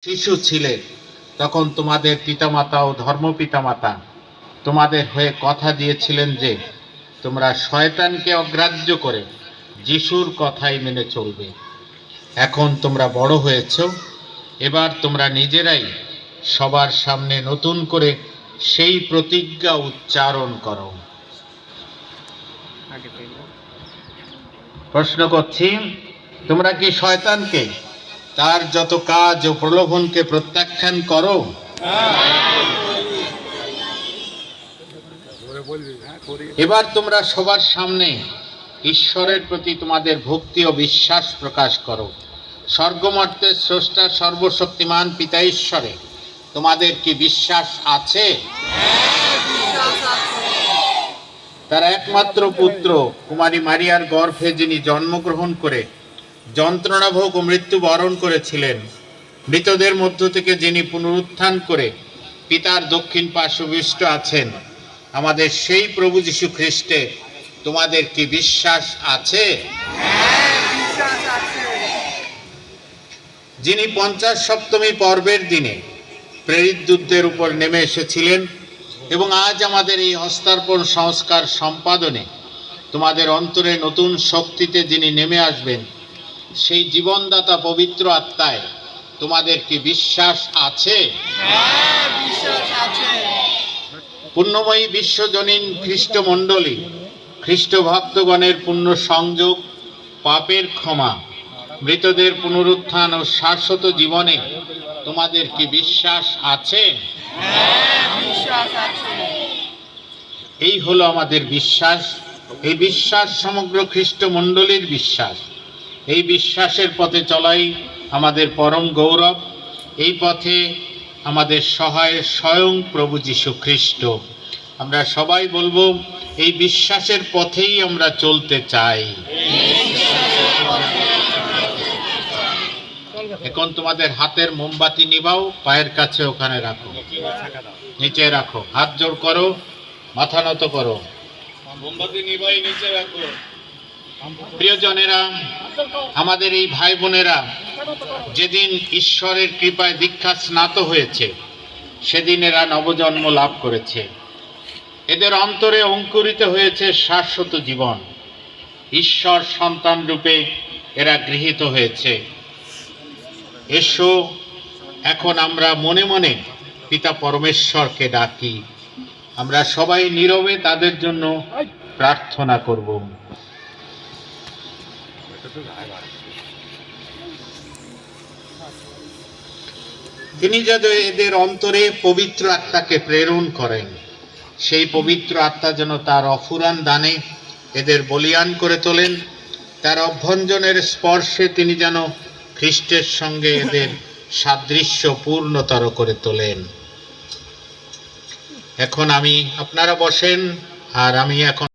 শিশু ছিলে তখন তোমাদের পিতামাতা ও ধর্মপিতামাতা তোমাদের হয়ে কথা দিয়েছিলেন যে তোমরা শয়তানকে অগ্রাহ্য করে যিশুর কথাই মেনে চলবে। এখন তোমরা বড় হয়েছো, এবার তোমরা নিজেরাই সবার সামনে নতুন করে সেই প্রতিজ্ঞা উচ্চারণ করো। প্রশ্ন করছি, তোমরা কি শয়তানকে তার যত কাজ ও প্রলোভনকে প্রত্যাখ্যান করো? এবার তোমরা সবার সামনে ঈশ্বরের প্রতি তোমাদের ভক্তি ও বিশ্বাস প্রকাশ করো। স্বর্গমর্তের স্রষ্টা সর্বশক্তিমান পিতা ঈশ্বরে তোমাদের কি বিশ্বাস আছে? তার একমাত্র পুত্র কুমারী মারিয়ার গর্ভে যিনি জন্মগ্রহণ করে যন্ত্রণা ভোগ ও মৃত্যু বরণ করেছিলেন, মৃতদের মধ্য থেকে যিনি পুনরুত্থান করে পিতার দক্ষিণ পার্শ্বে উপবিষ্ট আছেন, আমাদের সেই প্রভু যীশু খ্রিস্টে তোমাদের কি বিশ্বাস আছে? যিনি 50 সপ্তমী পর্বের দিনে প্রেরিতদূতদের উপর নেমে এসেছিলেন এবং আজ আমাদের এই হস্তার্পণ সংস্কার সম্পাদনে তোমাদের অন্তরে নতুন শক্তিতে যিনি নেমে আসবেন, সেই জীবনদাতা পবিত্র আত্মায় তোমাদের কি বিশ্বাস আছে? পুণ্যময়ী বিশ্বজনীন খ্রিস্ট মণ্ডলী, খ্রিস্ট ভক্তগণের পুণ্য সংযোগ, পাপের ক্ষমা, মৃতদের পুনরুত্থান ও শাশ্বত জীবনে তোমাদের কি বিশ্বাস আছে? এই হলো আমাদের বিশ্বাস। এই বিশ্বাস সমগ্র খ্রিস্ট মণ্ডলীর বিশ্বাস। এই বিশ্বাসের পথে চলাই আমাদের পরম গৌরব। এই পথে আমাদের সহায় স্বয়ং প্রভু যীশু খ্রিস্ট। আমরা সবাই বলবো, এই বিশ্বাসের পথেই আমরা চলতে চাই। এখন তোমাদের হাতের মোমবাতি নিভাও, পায়ের কাছে ওখানে রাখো, নিচে রাখো, হাত জোড় করো, মাথা নত করো, মোমবাতি নিভাই নিচে রাখো। প্রিয়জনেরা, আমাদের এই ভাই বোনেরা যেদিন ঈশ্বরের কৃপায় দীক্ষা স্নাত হয়েছে, সেদিন এরা নবজন্ম লাভ করেছে। এদের অন্তরে অঙ্কুরিত হয়েছে শাশ্বত জীবন। ঈশ্বর সন্তান রূপে এরা গৃহীত হয়েছে। এসো, এখন আমরা মনে মনে পিতা পরমেশ্বরকে ডাকি। আমরা সবাই নীরবে তাদের জন্য প্রার্থনা করব। তিনি যাতে এদের অন্তরে পবিত্র আত্মাকে প্রেরণ করেন, সেই পবিত্র আত্মা যেন তার অফুরান দানে এদের বলিয়ান করে তোলেন। তার অভ্যঞ্জনের স্পর্শে তিনি যেন খ্রিস্টের সঙ্গে এদের সাদৃশ্য পূর্ণতর করে তোলেন। এখন আপনারা বসেন, আর আমি এখন